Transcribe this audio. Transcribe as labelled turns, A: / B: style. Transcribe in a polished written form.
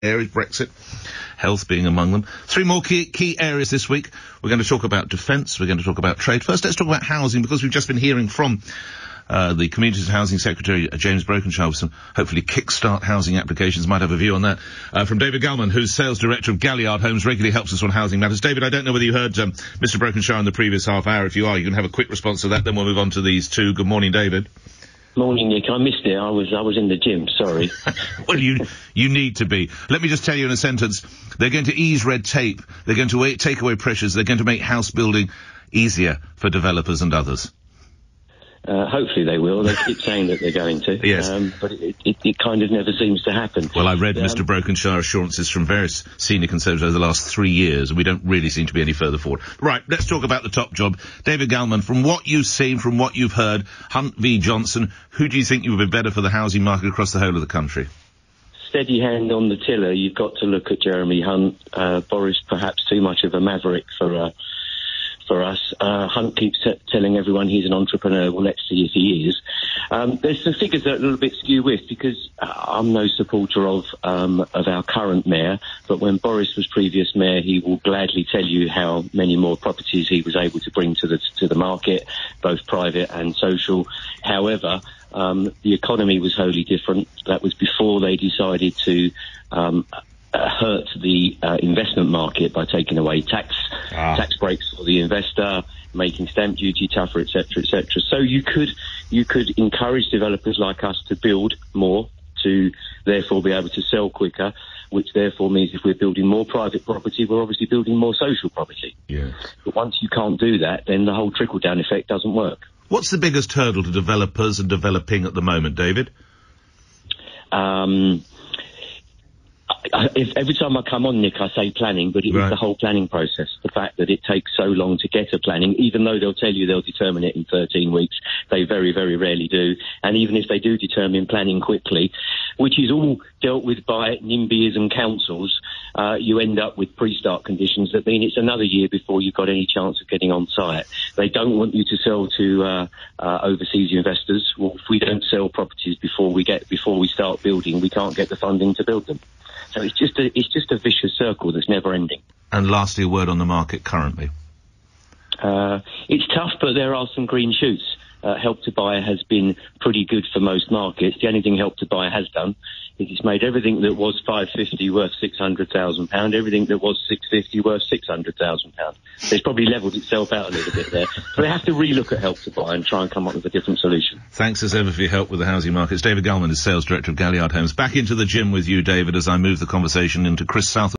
A: areas, Brexit, health being among them. Three more key areas this week. We're going to talk about defence, we're going to talk about trade. First, let's talk about housing, because we've just been hearing from the Communities Housing Secretary, James Brokenshire, with some hopefully kickstart housing applications. Might have a view on that. From David Galman, who's Sales Director of Galliard Homes, regularly helps us on housing matters. David, I don't know whether you heard Mr. Brokenshire in the previous half hour. If you are, you can have a quick response to that, then we'll move on to these two. Good morning, David.
B: Morning, Nick. I missed it. I was in the gym. Sorry.
A: Well, you need to be. Let me just tell you in a sentence. They're going to ease red tape. They're going to take away pressures. They're going to make house building easier for developers and others.
B: Hopefully they will. They keep saying that they're going to.
A: Yes.
B: But it kind of never seems to happen.
A: Well, I read Mr. Brokenshire assurances from various senior Conservatives over the last 3 years, and we don't really seem to be any further forward. Right, let's talk about the top job. David Galman, from what you've seen, from what you've heard, Hunt v Johnson, who do you think would be better for the housing market across the whole of the country?
B: Steady hand on the tiller. You've got to look at Jeremy Hunt. Boris, perhaps too much of a maverick for us. Hunt keeps telling everyone he's an entrepreneur. Well, let's see if he is. There's some figures that are a little bit skew with, because I'm no supporter of our current mayor, but when Boris was previous mayor, he will gladly tell you how many more properties he was able to bring to the market, both private and social. However, the economy was wholly different. That was before they decided to hurt the investment market by taking away tax breaks for the investor, making stamp duty tougher, etc., etc. So you could encourage developers like us to build more, to therefore be able to sell quicker, which therefore means if we're building more private property, we're obviously building more social property.
A: Yeah.
B: But once you can't do that, then the whole trickle-down effect doesn't work.
A: What's the biggest hurdle to developers and developing at the moment, David?
B: Every time I come on, Nick, I say planning, but it is the whole planning process. The fact that it takes so long to get a planning, even though they'll tell you they'll determine it in 13 weeks, they very, very rarely do. And even if they do determine planning quickly, which is all dealt with by NIMBYism councils, you end up with pre-start conditions that mean it's another year before you've got any chance of getting on site. They don't want you to sell to overseas investors. Well, if we don't sell properties before we start building, we can't get the funding to build them. So it's just a vicious circle that's never ending. And
A: lastly, a word on the market currently.
B: It's tough, but there are some green shoots. Help to Buy has been pretty good for most markets. The only thing Help to Buy has done is it's made everything that was £550 worth £600,000, everything that was £650 worth £600,000. So it's probably levelled itself out a little bit there. So they have to relook at Help to Buy and try and come up with a different solution.
A: Thanks as ever for your help with the housing markets. David Galman is Sales Director of Galliard Homes. Back into the gym with you, David, as I move the conversation into Chris South.